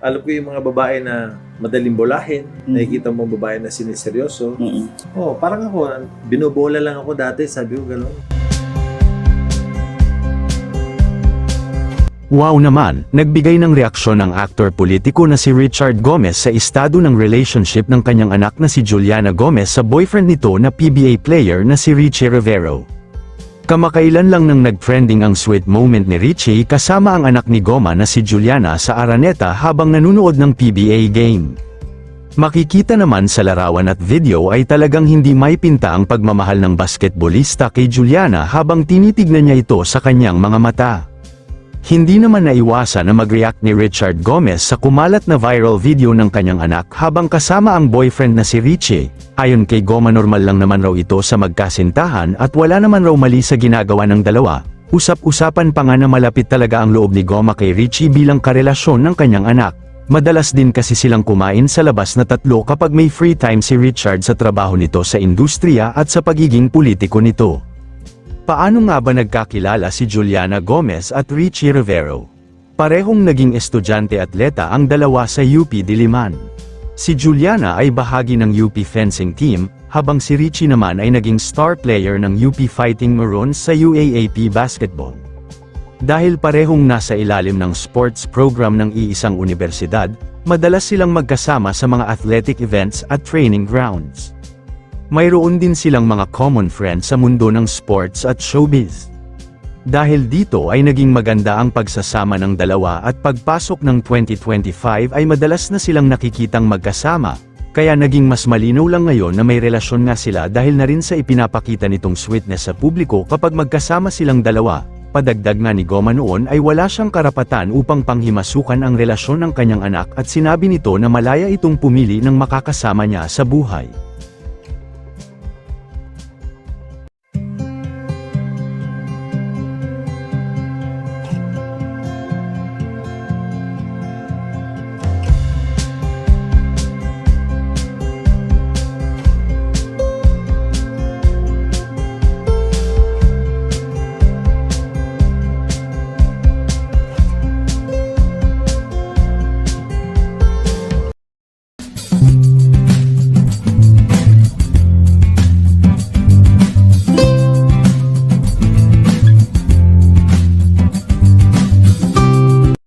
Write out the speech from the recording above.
Alam ko yung mga babae na madaling bolahin, nakikita mo babae na siniseryoso. Oh, parang ako, binobola lang ako dati, sabi ko gano'n. Wow naman, nagbigay ng reaksyon ang aktor politiko na si Richard Gomez sa estado ng relationship ng kanyang anak na si Juliana Gomez sa boyfriend nito na PBA player na si Richie Rivero. Kamakailan lang nang nag-trending ang sweet moment ni Richie kasama ang anak ni Goma na si Juliana sa Araneta habang nanunood ng PBA game. Makikita naman sa larawan at video ay talagang hindi maipinta ang pagmamahal ng basketballista kay Juliana habang tinitignan niya ito sa kanyang mga mata. Hindi naman naiwasan na mag-react ni Richard Gomez sa kumalat na viral video ng kanyang anak habang kasama ang boyfriend na si Richie. Ayon kay Goma, normal lang naman raw ito sa magkasintahan at wala naman raw mali sa ginagawa ng dalawa. Usap-usapan pa nga na malapit talaga ang loob ni Goma kay Richie bilang karelasyon ng kanyang anak. Madalas din kasi silang kumain sa labas na tatlo kapag may free time si Richard sa trabaho nito sa industriya at sa pagiging politiko nito. Paano nga ba nagkakilala si Juliana Gomez at Richie Rivero? Parehong naging estudyante-atleta ang dalawa sa UP Diliman. Si Juliana ay bahagi ng UP fencing team, habang si Richie naman ay naging star player ng UP Fighting Maroons sa UAAP basketball. Dahil parehong nasa ilalim ng sports program ng iisang universidad, madalas silang magkasama sa mga athletic events at training grounds. Mayroon din silang mga common friends sa mundo ng sports at showbiz. Dahil dito ay naging maganda ang pagsasama ng dalawa at pagpasok ng 2025 ay madalas na silang nakikitang magkasama, kaya naging mas malinaw lang ngayon na may relasyon nga sila dahil na rin sa ipinapakita nitong sweetness sa publiko kapag magkasama silang dalawa. Padagdag nga ni Goma noon ay wala siyang karapatan upang panghimasukan ang relasyon ng kanyang anak at sinabi nito na malaya itong pumili ng makakasama niya sa buhay.